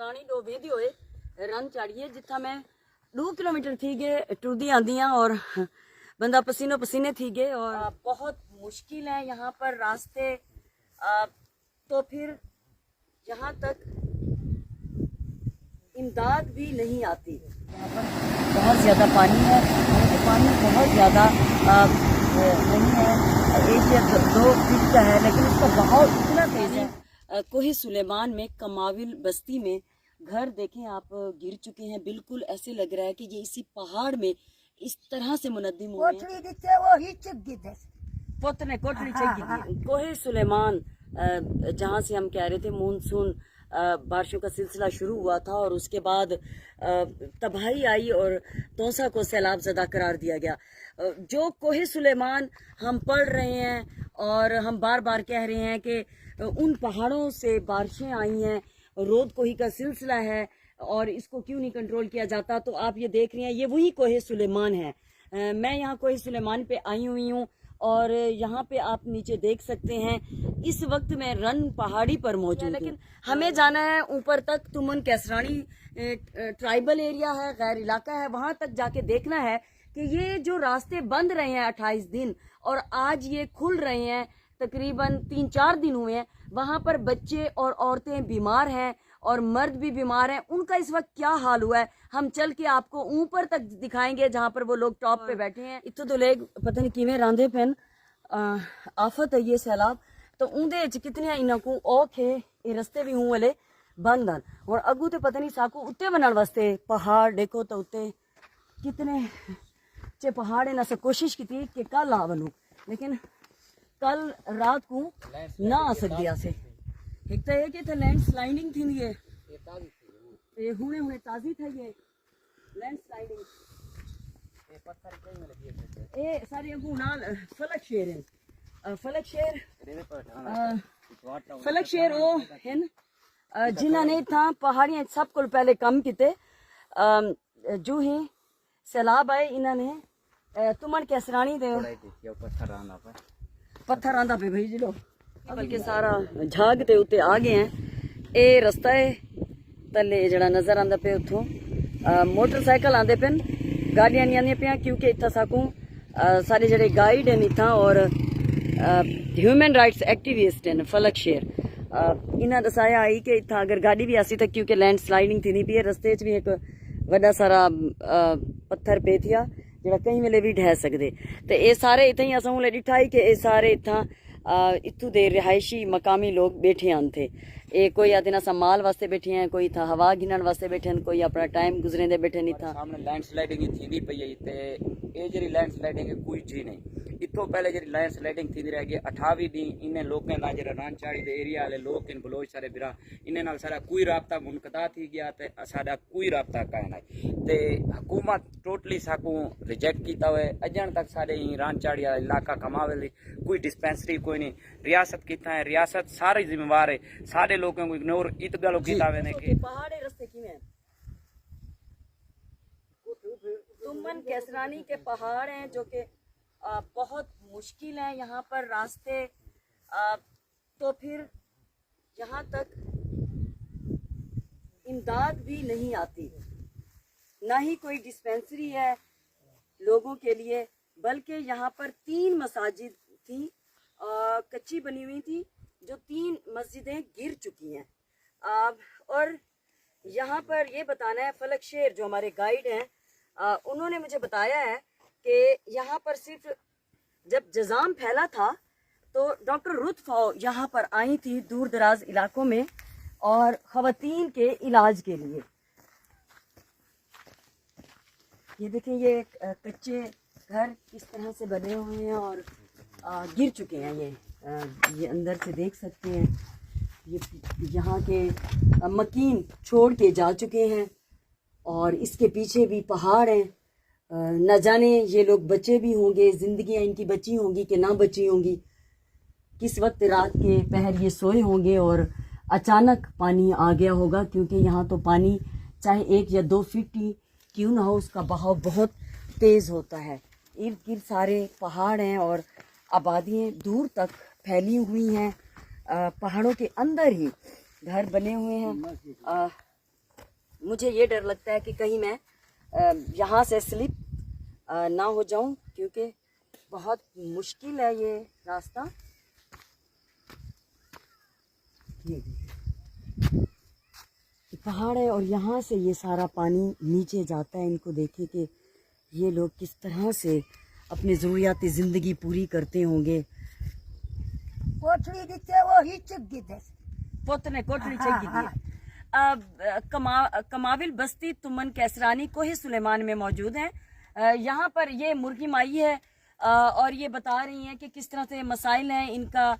कसरानी दो वेदी होए रन चाड़िए जिथा मैं 2 किलोमीटर थी गए टुरदी आंदी और बंदा पसीनो पसीने थी गए और बहुत मुश्किल है यहाँ पर रास्ते। तो फिर यहाँ तक इमदाद भी नहीं आती। यहाँ पर बहुत ज़्यादा पानी है, पानी बहुत ज़्यादा नहीं है, 1 या 2 फीट का है, लेकिन इसका बहाव इतना तेज है। कोही सुलेमान में कमाविल बस्ती में घर देखें आप गिर चुके हैं। बिल्कुल ऐसे लग रहा है कि ये इसी पहाड़ में इस तरह से मुनद्दिम हुए हैं। पोतने कोटली चाहिए। कोही सुलेमान जहाँ से हम कह रहे थे मानसून बारिशों का सिलसिला शुरू हुआ था और उसके बाद तबाही आई और तोसा को सैलाब ज़दा करार दिया गया। जो कोहे सुलेमान हम पढ़ रहे हैं और हम बार बार कह रहे हैं कि उन पहाड़ों से बारिशें आई हैं, रोद कोही का सिलसिला है और इसको क्यों नहीं कंट्रोल किया जाता। तो आप ये देख रहे हैं ये वही कोहे सुलेमान है। मैं यहाँ कोहे सुलेमान पे आई हुई हूँ और यहाँ पे आप नीचे देख सकते हैं इस वक्त मैं रन पहाड़ी पर मौजूद हूँ, लेकिन हमें जाना है ऊपर तक। तुमन कैसरानी ट्राइबल एरिया है, गैर इलाका है, वहाँ तक जाके देखना है कि ये जो रास्ते बंद रहे हैं 28 दिन और आज ये खुल रहे हैं, तकरीबन 3-4 दिन हुए हैं। वहाँ पर बच्चे और औरतें बीमार हैं और मर्द भी बीमार हैं। उनका इस वक्त क्या हाल हुआ है हम चल के आपको ऊपर तक दिखाएंगे जहाँ पर वो लोग टॉप पे बैठे हैं। इतो तो लोग पता नहीं किवें रांधे पेन आफत है ये सैलाब। तो उन्दे कितने इन्हों को औखे ये रस्ते भी हूँ वाले बंद हैं और अगू तो पता नहीं साकू उत्ते बनने वास्ते पहाड़ देखो तो उत्ते कितने चे पहाड़ है ना से कोशिश की थी कि कल आ बनू, लेकिन कल रात को ना आ सकती आसे। एक तो ये कि थे लैंड स्लाइडिंग थी ये हुए ताजी था ये लैंड स्लाइडिंग। ये सारे अगू नाल फलक शेर है, फलक शेर वो हैं जिन्होंने था पहाड़ियाँ सब को पहले कम किते। जो ही सैलाब आए इन्होंने तुमन कैसरानी दे पत्थर आंदा पे भाई जी लो बल्कि सारा झाग ते उत्ते आ गए हैं। ये रास्ता है तले जड़ा नजर आंदा पे उतो मोटरसाइकिल आंदे पेन, गाड़ियां नहीं आंदी पे क्योंकि इतना साकू सारे जड़े गाइड हैं इतना और ह्यूमन राइट्स एक्टिविस्ट हैं फलक शेर इन्हें दसाया आई कि इतना अगर गाड़ी भी आसी तो क्योंकि लैंड स्लाइडिंग थी नहीं पी रस्ते भी एक वड्डा सारा पत्थर पे थिया जरा कहीं वेले भी ढह सकते। तो ये सारे इतना ही असा डिठा ही कि ये सारे इतना इतों दे रिहायशी मकामी लोग बैठे आन थे। ये कोई आते ना माल वास्ते बैठे हैं, कोई था हवा गिनन वास्ते बैठे हैं, कोई अपना टाइम गुजरे दे बैठे नहीं था। सामने लैंड स्लाइडिंग थी पई है ते ये जी लैंड स्लाइडिंग कोई जी नहीं। इतो पहले जी लैंड स्लाइडिंग थी रह गई 28 दिन इन्हें लोगों ना जरा रांचाड़ी दे एरिया वाले लोग इन बलोच सारे बिरा इन्हें नाल सारा कोई राबता मुनकदा थी गया ते साडा कोई राबता कायम नहीं ते हुकूमत टोटली साकू रिजेक्ट कीता हुए अजन तक सारे रांचाड़ी वाला इलाका कमावे कोई डिस्पेंसरी कोई नहीं। रियासत कितना है, रियासत सारी जिम्मेवार है, सारे लोगों को इग्नोर इत गलो कीता हुए ने कि पहाड़ी रास्ते किवें तुमन कैसरानी के पहाड़ हैं जो कि बहुत मुश्किल है यहाँ पर रास्ते। तो फिर यहाँ तक इमदाद भी नहीं आती, ना ही कोई डिस्पेंसरी है लोगों के लिए, बल्कि यहाँ पर 3 मसाजिद थी कच्ची बनी हुई थी जो 3 मस्जिदें गिर चुकी हैं। और यहाँ पर ये बताना है फलक शेर जो हमारे गाइड हैं उन्होंने मुझे बताया है कि यहाँ पर सिर्फ जब जज़ाम फैला था तो डॉक्टर रुतफाओ यहाँ पर आई थी दूर दराज इलाकों में और ख़वातीन के इलाज के लिए। ये देखें ये कच्चे घर किस तरह से बने हुए हैं और गिर चुके हैं। ये अंदर से देख सकते हैं ये यहाँ के मकीन छोड़ के जा चुके हैं और इसके पीछे भी पहाड़ हैं। न जाने ये लोग बचे भी होंगे, जिंदगियां इनकी बची होंगी कि ना बची होंगी, किस वक्त रात के पहर ये सोए होंगे और अचानक पानी आ गया होगा, क्योंकि यहाँ तो पानी चाहे 1 या 2 फीट ही क्यों ना हो उसका बहाव बहुत तेज़ होता है। इर्द गिर्द सारे पहाड़ हैं और आबादियाँ दूर तक फैली हुई हैं। पहाड़ों के अंदर ही घर बने हुए हैं। مجھے یہ ڈر لگتا ہے کہ کہیں میں یہاں سے سلپ نہ ہو جاؤں، کیونکہ بہت مشکل ہے یہ راستہ. پہاڑ ہے اور یہاں سے یہ سارا پانی نیچے جاتا ہے. ان کو دیکھیں کہ یہ لوگ کس طرح سے اپنی ضروریات زندگی پوری کرتے ہوں گے. پوتنے کوٹڑی چگی دی. کماول بستی تمن کیسرانی کوہ سلیمان میں موجود ہیں. یہاں پر یہ مرغی مائی ہے اور یہ بتا رہی ہیں کہ کس طرح سے مسائل ہیں. ان کا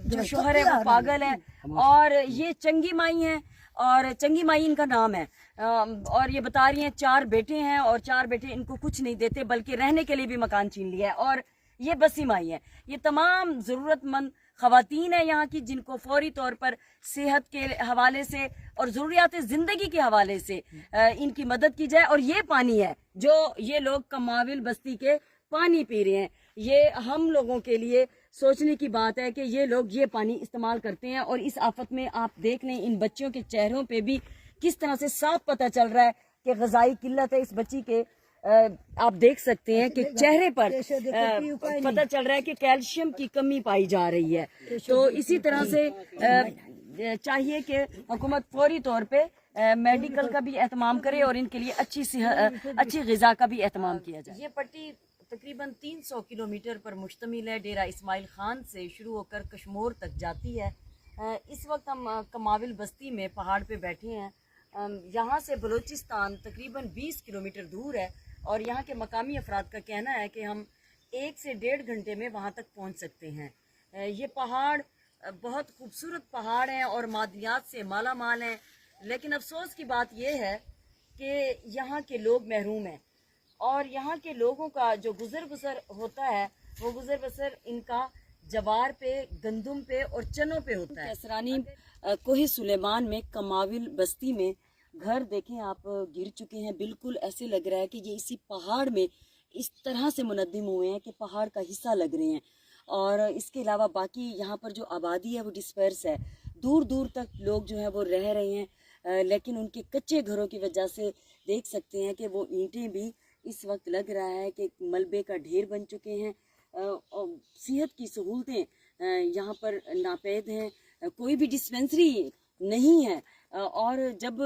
جو شوہر ہے وہ پاگل ہے اور یہ چنگی مائی ہیں اور چنگی مائی ان کا نام ہے. اور یہ بتا رہی ہیں 4 بیٹے ہیں اور 4 بیٹے ان کو کچھ نہیں دیتے بلکہ رہنے کے لیے بھی مکان چھین لیا ہے. اور یہ بسی مائی ہے. یہ تمام ضرورت مند خواتین ہیں یہاں کی جن کو فوری طور پر صحت کے حوالے سے اور ضروریات زندگی کے حوالے سے ان کی مدد کی جائے. اور یہ پانی ہے جو یہ لوگ کماول بستی کے پانی پی رہے ہیں. یہ ہم لوگوں کے لیے سوچنے کی بات ہے کہ یہ لوگ یہ پانی استعمال کرتے ہیں. اور اس آفت میں آپ دیکھ لیں ان بچوں کے چہروں پہ بھی کس طرح سے صاف پتہ چل رہا ہے کہ غذائی قلت ہے. اس بچی کے آپ دیکھ سکتے ہیں کہ چہرے پر پتہ چل رہا ہے کہ کیلشیم کی کمی پائی جا رہی ہے. تو اسی طرح سے چاہیے کہ حکومت فوری طور پہ میڈیکل کا بھی اہتمام کرے اور ان کے لیے اچھی غذا کا بھی اہتمام کیا جائے. یہ پٹی تقریباً 300 کلومیٹر پر مشتمل ہے. ڈیرہ اسماعیل خان سے شروع ہو کر کشمور تک جاتی ہے. اس وقت ہم کماول بستی میں پہاڑ پہ بیٹھے ہیں. یہاں سے بلوچستان تقریباً 20 کلومیٹر دور ہے اور یہاں کے مقامی افراد کا کہنا ہے کہ ہم 1 سے 1.5 گھنٹے میں وہاں تک پہنچ سکتے ہیں. یہ پہاڑ بہت خوبصورت پہاڑ ہیں اور معدنیات سے مالا مال ہیں. لیکن افسوس کی بات یہ ہے کہ یہاں کے لوگ محروم ہیں اور یہاں کے لوگوں کا جو گزر بسر ہوتا ہے وہ گزر بسر ان کا جوار پہ، گندم پہ اور چنوں پہ ہوتا ہے. کیسرانی کوہ سلیمان میں کماول بستی میں گھر دیکھیں آپ گر چکے ہیں. بالکل ایسے لگ رہا ہے کہ یہ اسی پہاڑ میں اس طرح سے منظم ہوئے ہیں کہ پہاڑ کا حصہ لگ رہے ہیں. اور اس کے علاوہ باقی یہاں پر جو آبادی ہے وہ ڈسپرس ہے. دور دور تک لوگ جو ہیں وہ رہ رہے ہیں لیکن ان کے کچے گھروں کی وجہ سے دیکھ سکتے ہیں کہ وہ اینٹیں بھی اس وقت لگ رہا ہے کہ ملبے کا ڈھیر بن چکے ہیں. صحت کی سہولتیں یہاں پر ناپید ہیں. کوئی بھی ڈسپنسری نہیں ہے. اور جب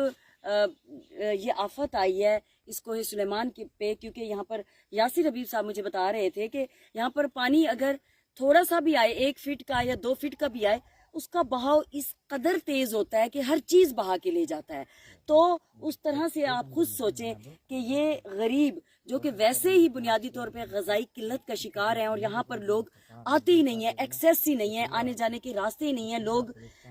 یہ آفت آئی ہے اس کوہ سلیمان پہ، کیونکہ یہاں پر یاسر حبیب صاحب مجھے بتا رہے تھے کہ یہاں پر پانی اگر تھوڑا سا بھی آئے، 1 فٹ کا یا 2 فٹ کا بھی آئے، اس کا بہاؤ اس قدر تیز ہوتا ہے کہ ہر چیز بہا کے لے جاتا ہے. تو اس طرح سے آپ خود سوچیں کہ یہ غریب جو کہ ویسے ہی بنیادی طور پہ غذائی قلت کا شکار ہیں اور یہاں پر لوگ آتے ہی نہیں ہیں، ایکسیس ہی نہیں ہے، آنے جانے کے راستے ہی نہیں ہیں، لوگ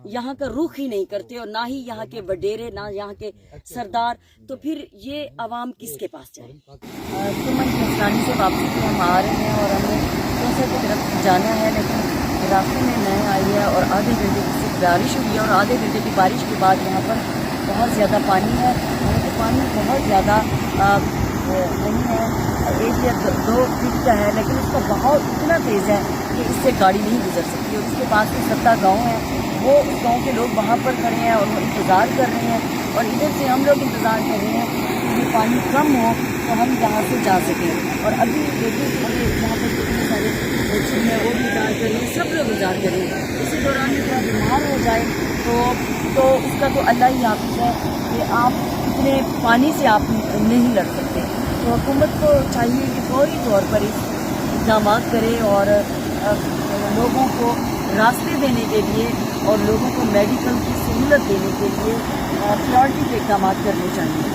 یہاں کا رخ ہی نہیں کرتے اور نہ ہی یہاں کے وڈیرے، نہ یہاں کے سردار. تو پھر یہ عوام کس کے پاس جائے؟ سمن کیسرانی سے واپسی پہ ہم آ رہے ہیں اور ہمیں کوسہ کی طرف جانا ہے لیکن راستے میں نہیں آئی ہے اور آدھے گھنٹے کی صرف بارش ہوئی ہے اور آدھے گھنٹے کی بارش کے بعد یہاں پر بہت زیادہ پانی ہے. حالانکہ پانی بہت زیادہ نہیں ہے، 1 یا 2 فٹ کا ہے لیکن اس کا بہاؤ اتنا تیز ہے کہ اس سے گاڑی نہیں گزر سکتی. اور اس کے پاس بھی 7 گاؤں ہیں، وہ اس گاؤں کے لوگ وہاں پر کھڑے ہیں اور وہ انتظار کر رہے ہیں اور ادھر سے ہم لوگ انتظار کر رہے ہیں کہ یہ پانی کم ہو تو ہم یہاں سے جا سکیں. اور ابھی دیکھیں یہاں پر کتنے سارے بچے ہیں وہ بھی انتظار کر رہے ہیں، سب لوگ انتظار کر رہے ہیں. اسی دوران میں بیمار ہو جائے تو اس کا تو اللہ ہی حافظ ہے کہ آپ اتنے پانی سے آپ نہیں لڑ سکتے. تو حکومت کو چاہیے کہ فوری طور پر اس اقدامات کرے اور لوگوں کو راستے دینے کے لیے اور لوگوں کو میڈیکل کی سہولت دینے کے لیے پرائورٹی کے اقدامات کرنے چاہیے.